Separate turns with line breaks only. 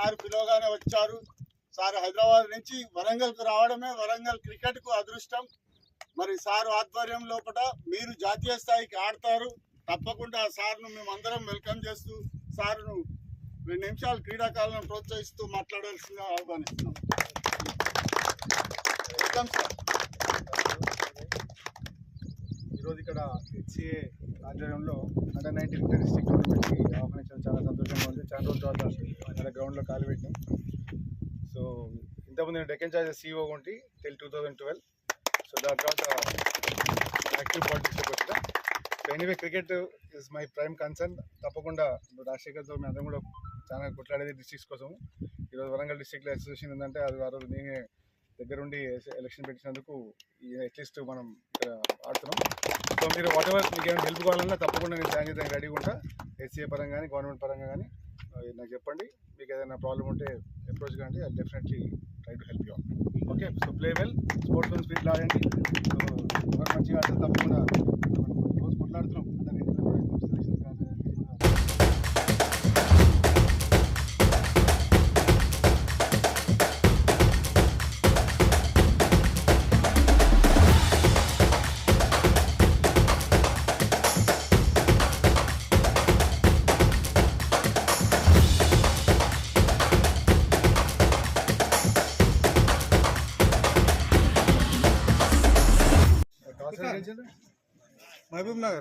Sir పిలవగానే వచ్చారు. Sir Hyderabad నుంచి వరంగల్కు రావడమే వరంగల్ క్రికెట్కు అదృష్టం. మరి సార్ ఆధ్వర్యం లోపల మీరు జాతీయ స్థాయికి ఆడతారు. తప్పకుండా సార్ను మేమందరం వెల్కమ్ చేస్తూ సార్ను 2 నిమిషాలు క్రీడాకారులను ప్రోత్సహిస్తూ మాట్లాడాల్సిందిగా ఆహ్వానిస్తున్నాం. Welcome sir.
ఈరోజు ఇక్కడ హెచ్సిఏ ఆధ్వర్యంలో అండర్-19 ఇంటర్ డిస్ట్రిక్ట్ టోర్నమెంట్కి ఆహ్వానించడం చాలా సంతోషంగా ఉంది. చాలా రోజుల తర్వాత మన గ్రౌండ్లో కాలు పెట్టాం. సో ఇంతకుముందు నేను డెక్కన్ చార్జర్స్ CEO ఉంటే till 2012. సో దాని తర్వాత యాక్టివ్ పాలిటిక్స్లోకి వచ్చిన. So anyway cricket is my prime concern. తప్పకుండా రాజశేఖర్తో మేము అందరం కూడా చాలా కొట్లాడేది డిస్ట్రిక్ట్స్ కోసం. ఈరోజు వరంగల్ డిస్ట్రిక్ట్లో అసోసియేషన్ ఉందంటే అది ఆ రోజు నేనే దగ్గరుండి ఎలక్షన్ పెట్టినందుకు అట్లీస్ట్ మనం ఇక్కడ ఆడుతున్నాం. సో మీరు వాటెవర్ మీకు ఏమైనా హెల్ప్ కావాలన్నా తప్పకుండా నేను సాయం చేయడానికి రెడీగా ఉంటా. హెచ్సిఏ పరంగా కానీ గవర్నమెంట్ పరంగా కానీ నాకు చెప్పండి. మీకు ఏదైనా ప్రాబ్లం ఉంటే అప్రోచ్ కానీ I definitely try to help you. Okay, so play well, sportsmen స్పిరిట్లో ఆడండి. సో ఎవరు మంచిగా ఆడితే తప్పకుండా రోజు కొట్లాడుతున్నాం. మహబూబ్ నగర్